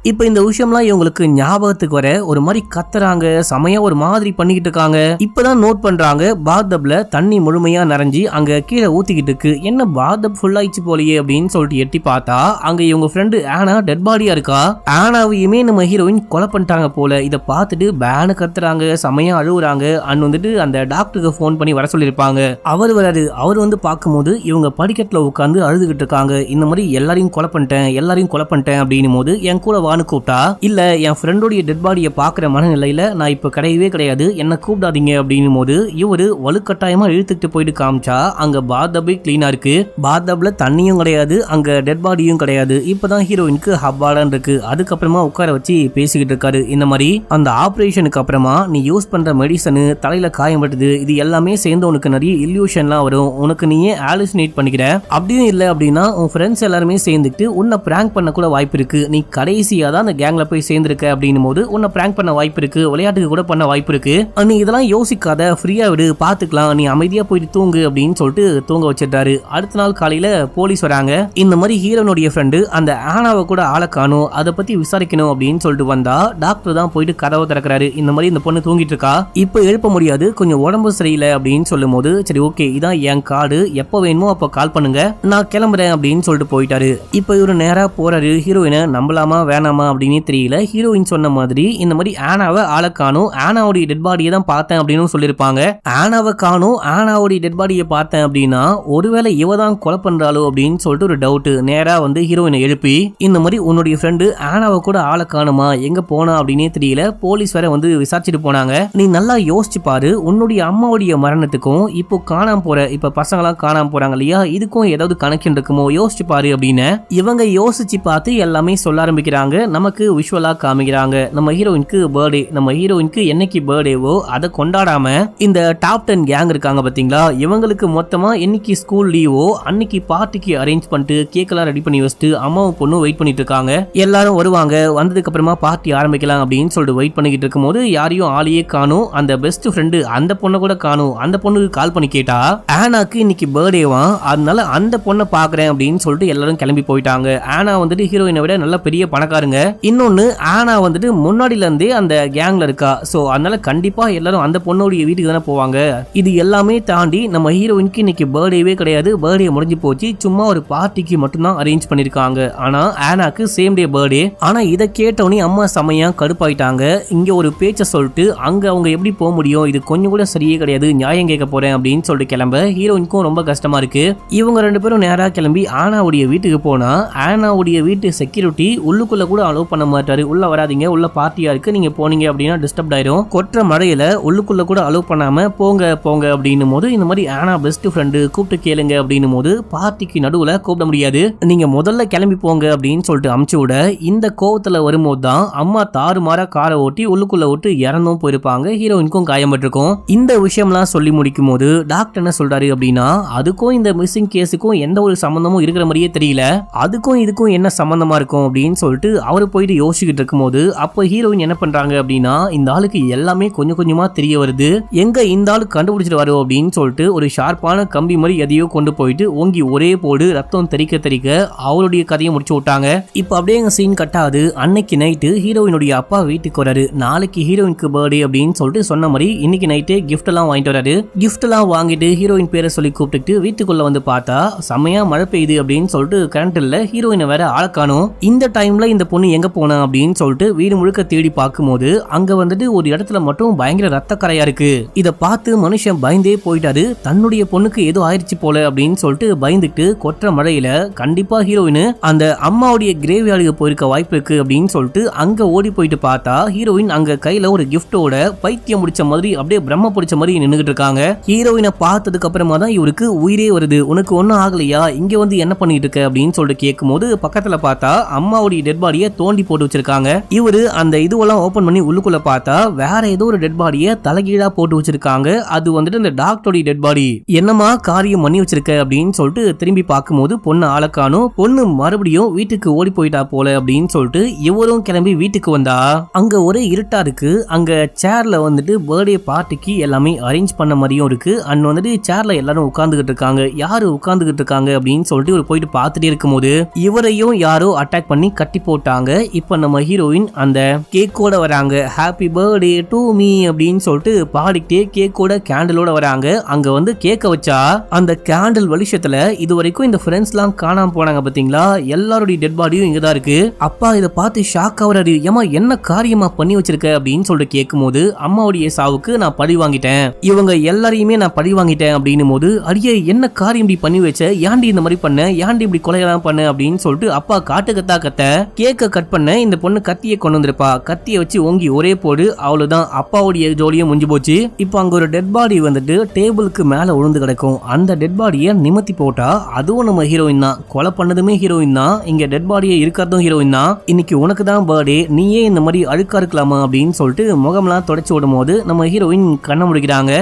இப்போ இந்த விஷயம்லாம் இவங்களுக்கு ஞாபகத்துக்கு வர ஒரு மாதிரி கத்துறாங்க, சமையா ஒரு மாதிரி பண்ணிக்கிட்டு இருக்காங்க. இப்பதான் நோட் பண்றாங்க பாத்டப்ல தண்ணி முழுமையா நிறைஞ்சி அங்க கீழே ஊத்திக்கிட்டு இருக்கு. என்ன பாத்டப் ஃபுல் ஆயிடுச்சு போலியே அப்படின்னு சொல்லிட்டு எட்டி பார்த்தா அங்க இவங்க ஃப்ரெண்டு ஆனா டெட் பாடியா இருக்கா. ஆனாவையுமே நம்ம ஹீரோயின் கொலை பண்ணிட்டாங்க போல. இதை பார்த்துட்டு பேனு கத்துறாங்க, சமையா அழுகுறாங்க. அண்ட் வந்துட்டு அந்த டாக்டருக்கு ஃபோன் பண்ணி வர சொல்லியிருப்பாங்க. அவர் வராது. அவர் வந்து பார்க்கும்போது இவங்க படிக்கட்டுல உட்காந்து அழுதுகிட்டு இருக்காங்க. இந்த மாதிரி எல்லாரையும் கொலை பண்ணிட்டேன் அப்படின்னும் போது என் கூட வான்னு கூப்பிட்டா, இல்ல என் ஃப்ரெண்டோடைய டெட் பாடியை பாக்குற மனநிலையில நான் இப்ப கிடையவே கிடையாது, என்ன கூப்பிடாதீங்க அப்படின்னும் போது இவரு வலுக்கட்டாயமா இழுத்துட்டு போயிட்டு காமிச்சா அங்க பாத்தபே கிளீனா இருக்கு. பாத்தப்ல தண்ணியும் கிடையாது, அங்க டெட் பாடியும் கிடையாது. இப்பதான் ஹீரோயினுக்கு ஹப்பாடான் இருக்கு. அதுக்கப்புறமா உட்கார வச்சு பேசிக்கிட்டு இருக்காரு. இந்த மாதிரி அந்த ஆபரேஷனுக்கு அப்புறமா நீ யூஸ் பண்ற மெடிசனு, தலையில காயம் பட்டுது, இது எல்லாமே சேர்ந்து உனக்கு நிறைய இல்யூஷன்லாம் வரும், உனக்கு நீயே ஆலுசினேட் பண்ணிக்கிற, அப்படியும் இல்லை அப்படின்னா உன் ஃப்ரெண்ட்ஸ் எல்லாருமே சேர்ந்துட்டு உன்னை பிராங்க் பண்ண கூட வாய்ப்பு இருக்கு, நீ கடைசியா தான் அந்த கேங்ல போய் சேர்ந்திருக்க அப்படின்னும் போது உன்னை பிராங்க் பண்ண வாய்ப்பு இருக்கு, விளையாட்டுக்கு கூட பண்ண வாய்ப்பு இருக்கு, நீ இதெல்லாம் யோசிக்காத, ஃப்ரீயா விடு, பாத்துக்கலாம், நீ அமைதியா போயிட்டு தூங்கு அப்படின்னு சொல்லிட்டு தூங்க வச்சிட்டாரு. அடுத்த நாள் காலையில போலீஸ் வராங்க. இந்த மாதிரி ஹீரோனுடைய ஃப்ரெண்டு அந்த ஆனாவை கூட ஆளை காணும், அதை பத்தி விசாரிக்கணும் அப்படின்னு சொல்லிட்டு வந்தா டாக்டர் தான் போயிட்டு கதவை திறக்கிறாரு. இந்த மாதிரி இந்த பொண்ணு தூங்கிட்டு இருக்கா, இப்ப எழுப்ப முடியாது, கொஞ்சம் உடம்பு சரியில்லை அப்படின்னு சொல்லும் போது சரி ஓகே இதான் என் கார்டு, எப்ப வேணுமோ அப்ப கால் பண்ணுங்க, நான் கிளம்புறேன் அப்படின்னு சொல்லிட்டு போயிட்டாரு. இப்ப இவரு நேரா போறாரு. ஹீரோயினை நம்பலாமா வேணாமா அப்படின்னு தெரியல. ஹீரோயின் சொன்ன மாதிரி இந்த மாதிரி ஆனாவை ஆளை காணும், ஆனாவுடைய டெட் பாடியை தான் பார்த்தேன் அப்படின்னு சொல்லியிருப்பாங்க. ஆனாவை காணும், ஆனாவுடைய டெட் பாடியை பார்த்தேன் அப்படின்னா ஒருவேளை இவ தான் கொலை பண்றாளோ அப்படின்னு சொல்லிட்டு ஒரு டவுட். நேரா வந்து ஹீரோயினை எழுப்பி இந்த மாதிரி உன்னுடைய ஃப்ரெண்டு ஆனாவை கூட ஆளை காணுமா, எங்க போனா அப்படின்னே தெரியல, போலீஸ் வேற வந்து விசாரிச்சுட்டு போனாங்க, நீ நல்லா யோசிச்சு பாரு, உன்னுடைய அம்மாவுடைய மரணத்துக்கும் இப்போ காணாம போற இப்ப பசங்களாம் காணாம போறாங்க இல்லையா, இதுக்கும் ஏதாவது கனெக்ஷன் இருக்குமோ யோசிச்சு பாரு அப்படின்னு இவங்க யோசிச்சு பார்த்து எல்லாமே சொல்ல ஆரம்பிக்கிறாங்க. நமக்கு விஷுவலா காமிக்கிறாங்க. நம்ம ஹீரோயினுக்கு பர்த்டே, நம்ம ஹீரோயினுக்கு என்னைக்கு பர்த்டேவோ அதை கொண்டாடாம இந்த டாப் 10 கேங் இருக்காங்க பாத்தீங்களா, இவங்களுக்கு மொத்தமா என்னைக்கு ஸ்கூல் லீவோ அன்னைக்கு பார்ட்டிக்கு அரேஞ்ச் பண்ணிட்டு கேக் எல்லாம் ரெடி பண்ணி வச்சுட்டு அம்மாவும் பொண்ணும் வெயிட் பண்ணிட்டு இருக்காங்க. எல்லாரும் வருவாங்க, வந்ததுக்கு அப்புறமா பார்ட்டி ஆரம்பிக்கலாம் அப்படின்னு சொல்லிட்டு வெயிட் பண்ணிக்கிட்டு இருக்கும் போது யாரையும் ஆளையே காணும். அந்த பெஸ்ட் ஃப்ரெண்டு அந்த பொண்ணை கூட காணும். அந்த பொண்ணுக்கு கால் பண்ணி கேட்டா ஆனாக்கு இன்னைக்கு பர்த்டேவா, அதனால அந்த பொண்ணை பாக்குறேன் அப்படின்னு சொல்லிட்டு எல்லாரும் கிளம்பி போயிட்டாங்க. ஆனா வந்துட்டு ஹீரோயினை விட நல்ல பெரிய பணக்காரங்க. இன்னொன்னு ஆனா வந்துட்டு முன்னாடில இருந்தே அந்த கேங்ல இருக்கா. சோ அதனால கண்டிப்பா எல்லாரும் அந்த பொண்ணோடைய வீட்டுக்கு தானே போவாங்க. இது எல்லாமே தாண்டி நம்ம ஹீரோயினுக்கு இன்னைக்கு பர்த்டேவே கிடையாது, பர்த்டே முடிஞ்சு போச்சு, சும்மா ஒரு பார்ட்டிக்கு மட்டும் தான் அரேஞ்ச் பண்ணிருக்காங்க. ஆனா ஆனாக்கு சேம் டே பர்த்டே. ஆனா இத கேட்டவனே அம்மா செமையா கடுப்பாயிட்டாங்க. இங்க ஒரு பேச்ச சொல்லிட்டு அங்க அவங்க எப்படி போக முடியும், இது கொஞ்சம் கூட சரியே கிடையாது, நியாயம் கேட்க போறேன் அப்படின்னு சொல்லிட்டு கிளம்ப ஹீரோயினுக்கும் ரொம்ப கஷ்டமா இருக்கு. இவங்க ரெண்டு பேரும் நேரா கிளம்பி ஆனாவுடைய வீட்டுக்கு போனா ஆனாவுடைய வீட்டு செக்யூரிட்டி உள்ளுக்குள்ள கூட அலோவ் பண்ண மாட்டாரு, உள்ள வராதீங்க, உள்ள பார்ட்டியா இருக்கு, நீங்க போனீங்க அப்படின்னா டிஸ்டர்ப் ஆயிரும், கொற்ற மழையில உள்ளுக்குள்ள கூட அலோவ் பண்ணாம போங்க போங்க அப்படின்னும் போது இந்த மாதிரி ஆனா பெஸ்ட் ஃப்ரெண்டு கூப்பிட்டு கேளுங்க அப்படின்னும் போது பார்ட்டிக்கு நடுவுல கூப்பிட முடியாது, நீங்க முதல்ல கிளம்பி போங்க அப்படின்னு சொல்லிட்டு அமுச்சு விட இந்த கோவத்துல வரும்போது தான் அம்மா தாறுமாறா காரை ஓட்டி உள்ளுக்குள்ள விட்டு இறந்தும் போயிருப்பாங்க. ஹீரோயினுக்கும் காயப்பட்டிருக்கும். இந்த விஷயம்லாம் சொல்லி முடிக்கும் போது டாக்டர் என்ன சொல்றாரு அப்படின்னா அதுக்கும் இந்த மிஸ்ஸிங் கேஸுக்கும் எந்த ஒரு சம்பந்தமும் இருக்கிற மாதிரியே தெரியல, அதுக்கும் இதுக்கும் என்ன சம்பந்தமா இருக்கும் அப்படின்னு சொல்லிட்டு அவரு போயிட்டு யோசிச்சுக்கிட்டு இருக்கும் போது அப்ப ஹீரோயின் என்ன பண்றாங்க அப்படின்னா இந்த ஆளுக்கு எல்லாமே கொஞ்சம் கொஞ்சமா தெரிய வருது, எங்க இந்த ஆளு கண்டுபிடிச்சிட்டு வரும் அப்படின்னு சொல்லிட்டு ஒரு ஷார்ப்பான கம்பி மாதிரி எதையோ கொண்டு போயிட்டு ஓங்கி ஒரே போடு ரத்தம் தெறிக்க தெறிக்க அவருடைய கதையை முடிச்சு விட்டாங்க. இப்ப அப்படியே சீன் கட்டாது. அன்னைக்கு நைட்டு ஹீரோயினுடைய அப்பா வீட்டுக்கு வராரு. நாளைக்கு ஹீரோயினுக்கு பர்த்டே அப்படின்னு சொல்லிட்டு சொன்ன மாதிரி இன்னைக்கு நைட்டே கிஃப்ட் எல்லாம் வாங்கிட்டு வராரு. கிஃப்ட் எல்லாம் வாங்கிட்டு ஹீரோயின் பேரை சொல்லி கூப்பிட்டு வீட்டுக்குள்ள வந்து பார்த்தா செமையா மழை பெய்யுது அப்படின்னு சொல்லிட்டு கரண்ட் இல்ல, ஹீரோயினை வேற ஆள காணோம். இந்த டைம்ல இந்த பொண்ணு எங்க போனா அப்படின்னு சொல்லிட்டு வீடு முழுக்க தேடி பார்க்கும்போது அங்க வந்துட்டு ஒரு இடத்துல மட்டும் பயங்கர ரத்த கரையா இருக்கு. இத பார்த்து மனுஷன் பயந்தே போயிட்டாரு, தன்னுடைய பொண்ணுக்கு ஏதோ ஆயிடுச்சு போல அப்படின்னு சொல்லிட்டு பயந்துட்டு கொற்ற மழையில கண்டிப்பா ஹீரோயின் அந்த அம்மாவுடைய கிரேவ்யார்டுக்கு போயிருக்க வாய்ப்பு இருக்கு அப்படின்னு சொல்லிட்டு அங்க ஓடி போயிட்டு பார்த்தா ஹீரோயின் அங்க கையில ஒரு கிஃப்டோட பைத்தியம் முடிச்ச மாதிரி அப்படியே பிரம்ம பிடிச்ச மாதிரி நின்னுகிட்டு இருக்காங்க. ஹீரோயினை பார்த்ததுக்கு அப்புறமா தான் இவருக்கு உயிரே வருது. உனக்கு ஒன்னும் ஆகலையா, இங்க வந்து என்ன பண்ணிட்டு இருக்க அப்படின்னு சொல்லிட்டு கேட்கும் போது பக்கத்துல பார்த்தா அம்மாவுடைய டெட் பாடியை தோண்டி போட்டு வச்சிருக்காங்க. இவரு அந்த இதுவெல்லாம் ஓபன் பண்ணி உள்ளுக்குள்ள பார்த்தா வேற ஏதோ ஒரு டெட் பாடியை தலைகீழா போட்டு வச்சிருக்காங்க. அது வந்துட்டு இந்த டாக்டருடைய டெட் பாடி. என்னமா காரியம் பண்ணி வச்சிருக்க அப்படின்னு சொல்லிட்டு திரும்பி பார்க்கும்போது பொண்ணு ஆளக்கானும். பொண்ணு மறுபடியும் வீட்டுக்கு ஓடி போயிட்டா போல அப்படின்னு சொல்லிட்டு இவரும் கிளம்பி வீட்டுக்கு வந்தா அங்க ஒரே இருட்டா இருக்கு. அங்க சேர்ல வந்துட்டு பர்த்டே பார்ட்டிக்கு எல்லாமே அரேஞ்ச் பண்ண மாதிரியும் இருக்கு. அண்ட் வந்துட்டு சேர்ல எல்லாரும் உட்கார்ந்துகிட்டு இருக்காங்க. யாரு உட்கார்ந்துகிட்டு இருக்காங்க அப்படின்னு சொல்லிட்டு இவர் போயிட்டு பார்த்துட்டே இருக்கும்போது இவரையும் யாரோ அட்டாக் பண்ணி கட்டி போட்டாங்க. இப்ப நம்ம ஹீரோயின் அந்த கேக்கோட வராங்க. ஹாப்பி பர்த்டே டு மீ அப்படின்னு சொல்லிட்டு பாடிக்கிட்டே கேக்கோட கேண்டிலோட வராங்க. அங்க வந்து கேக்க வச்சா அந்த கேண்டில் வெளிச்சத்துல இது வரைக்கும் இந்த ஃப்ரெண்ட்ஸ் எல்லாம் காணாம போனாங்க பாத்தீங்களா, எல்லாருடைய டெட் பாடியும் இங்கதான் இருக்கு. அப்பா இதை பார்த்து ஷாக் ஆகுறாரு. ஏமா என்ன காரியமா பண்ணி வச்சிருக்க அப்படின்னு சொல்லிட்டு கேட்கும் போது அம்மாவுடைய சாவுக்கு நான் பழி வாங்கிட்டேன், இவங்க எல்லாரையுமே நான் பழி வாங்கிட்டேன் அப்படின்னும் போது அடியே என்ன காரியம் இப்படி பண்ணி வச்ச, ஏன்டி இந்த மாதிரி பண்ண, ஏன்டி இப்படி கொலையெல்லாம் பண்ண அப்படின்னு சொல்லிட்டு அப்பா காட்டு கத்தா கத்த கேட்க கேக்க கட் பண்ண இந்த பொண்ணு கத்தியை கொண்டு வந்திருப்பா. கத்தியை வச்சு ஓங்கி ஒரே போடு, அவ்வளவுதான், அப்பாவுடைய ஜோலியும் முடிஞ்சு போச்சு. இப்போ அங்க ஒரு டெட் பாடி வந்துட்டு டேபிளுக்கு மேல விழுந்து கிடக்கும். அந்த டெட் பாடியை நிமித்தி போட்டா அதுவும் நம்ம ஹீரோயின் தான். கொலை பண்ணதுமே ஹீரோயின் தான், இங்க டெட் பாடியை இருக்கிறதும் ஹீரோயின் தான். இன்னைக்கு உனக்கு தான் பர்த்டே, நீயே இந்த மாதிரி அழுக்கா இருக்கலாமா அப்படின்னு சொல்லிட்டு முகம்லாம் தொடச்சு விடும் போது நம்ம ஹீரோயின் கண்ண முடிக்கிறாங்க.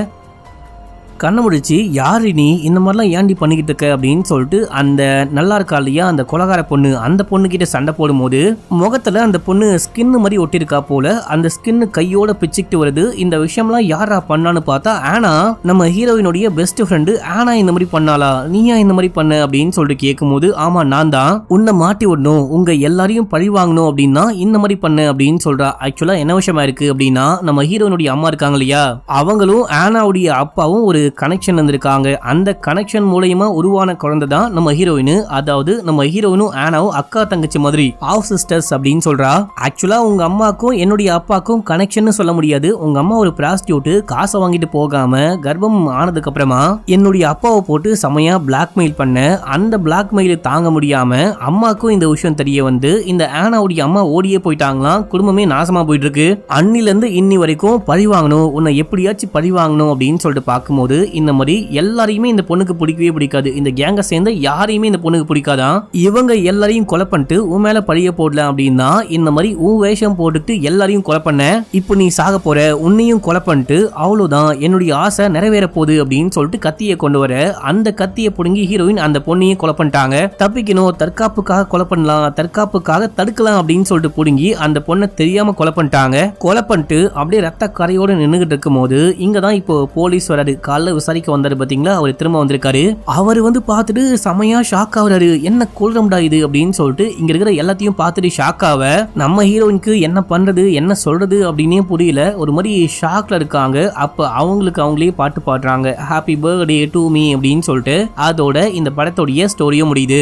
கண்ணை முடிச்சு யாரு நீ இந்த மாதிரிலாம் ஏண்டி பண்ணிக்கிட்டு இருக்க அப்படின்னு சொல்லிட்டு அந்த நல்லா இருக்கா இல்லையா அந்த கொலகார பொண்ணு, அந்த பொண்ணு கிட்ட சண்டை போடும் போது முகத்துல அந்த பொண்ணு ஸ்கின்னு மாதிரி ஒட்டிருக்கா போல. அந்த ஸ்கின்னு கையோட பிச்சுக்கிட்டு வருது. இந்த விஷயம்லாம் யாரா பண்ணான்னு பார்த்தா ஆனா நம்ம ஹீரோயினுடைய பெஸ்ட் ஃப்ரெண்டு. ஆனா இந்த மாதிரி பண்ணாளா, நீயா இந்த மாதிரி பண்ண அப்படின்னு சொல்லிட்டு கேட்கும் போது ஆமா நான் தான், உன்னை மாட்டி விடணும், உங்க எல்லாரையும் பழி வாங்கணும் அப்படின்னா இந்த மாதிரி பண்ண அப்படின்னு சொல்றா. ஆக்சுவலா என்ன விஷயமா இருக்கு அப்படின்னா நம்ம ஹீரோயினுடைய அம்மா இருக்காங்க இல்லையா, அவங்களும் ஆனாவுடைய அப்பாவும் ஒரு கனெக்ஷன் வந்திருக்காங்க. அந்த கனெக்ஷன் மூலமா உருவான குழந்தை தான் நம்ம ஹீரோயின். அதாவது நம்ம ஹீரோயினும் ஆனாவும் அக்கா தங்கச்சி மாதிரி, ஆஃப் சிஸ்டர்ஸ் அப்படின்னு சொல்றா. ஆக்சுவலா உங்க அம்மாக்கும் என்னுடைய அப்பாக்கும் கனெக்ஷன் சொல்ல முடியாது. உங்க அம்மா ஒரு பிராஸ்டியூட், காசை வாங்கிட்டு போகாம கர்ப்பம் ஆனதுக்கு அப்புறமா என்னுடைய அப்பாவை போட்டு செமையா பிளாக்மெயில் பண்ண. அந்த பிளாக்மெயில் தாங்க முடியாம அம்மாக்கும் இந்த விஷயம் தெரிய வந்து இந்த ஆனாவுடைய அம்மா ஓடியே போயிட்டாங்களாம். குடும்பமே நாசமா போயிட்டு இருக்கு. அன்னில இருந்து இன்னி வரைக்கும் பழி வாங்கணும், உன்னை எப்படியாச்சும் பழி வாங்கணும் அப்படின்னு சொல்லிட்டு பார்க்கும்போது இந்த மாதிரி எல்லாரையுமே இந்த பொண்ணுக்கு பிடிக்கவே பிடிக்காது. இந்த கேங்க சேர்ந்து யாரையுமே இந்த பொண்ணுக்கு பிடிக்காதான். இவங்க எல்லாரையும் கொலை பண்ணிட்டு உன் மேல பழிய போடலாம் அப்படின்னா இந்த மாதிரி உன் வேஷம் போட்டுட்டு எல்லாரையும் கொலை பண்ண, இப்போ நீ சாக போற, உன்னையும் கொலை பண்ணிட்டு அவ்வளவுதான், என்னுடைய ஆசை நிறைவேற போகுது அப்படின்னு சொல்லிட்டு கத்தியை கொண்டு வர அந்த கத்தியை புடுங்கி ஹீரோயின் அந்த பொண்ணையும் கொலை பண்ணிட்டாங்க. தப்பிக்கணும், தற்காப்புக்காக கொலை பண்ணலாம், தற்காப்புக்காக தடுக்கலாம் அப்படின்னு சொல்லிட்டு புடுங்கி அந்த பொண்ணை தெரியாம கொலை பண்ணிட்டாங்க. கொலை பண்ணிட்டு அப்படியே ரத்த கரையோடு நின்றுகிட்டு இருக்கும் போது இங்கதான் இப்போ போலீஸ் வராது. காலைல விசாரிக்க வந்தாரு பாத்தீங்களா, அவர் திரும்ப வந்திருக்காரு. அவர் வந்து பார்த்துட்டு செமையா ஷாக் ஆகுறாரு. என்ன கொல்றம்டா இது அப்படின்னு சொல்லிட்டு இங்க இருக்கிற எல்லாத்தையும் பார்த்துட்டு ஷாக் ஆவ நம்ம ஹீரோயினுக்கு என்ன பண்றது என்ன சொல்றது அப்படின்னே புரியல. ஒரு மாதிரி ஷாக்ல இருக்காங்க. அப்ப அவங்களுக்கு அவங்களே பாட்டு பாடுறாங்க, ஹாப்பி பர்த்டே டு மீ அப்படின்னு சொல்லிட்டு. அதோட இந்த படத்தோடைய ஸ்டோரியும் முடியுது.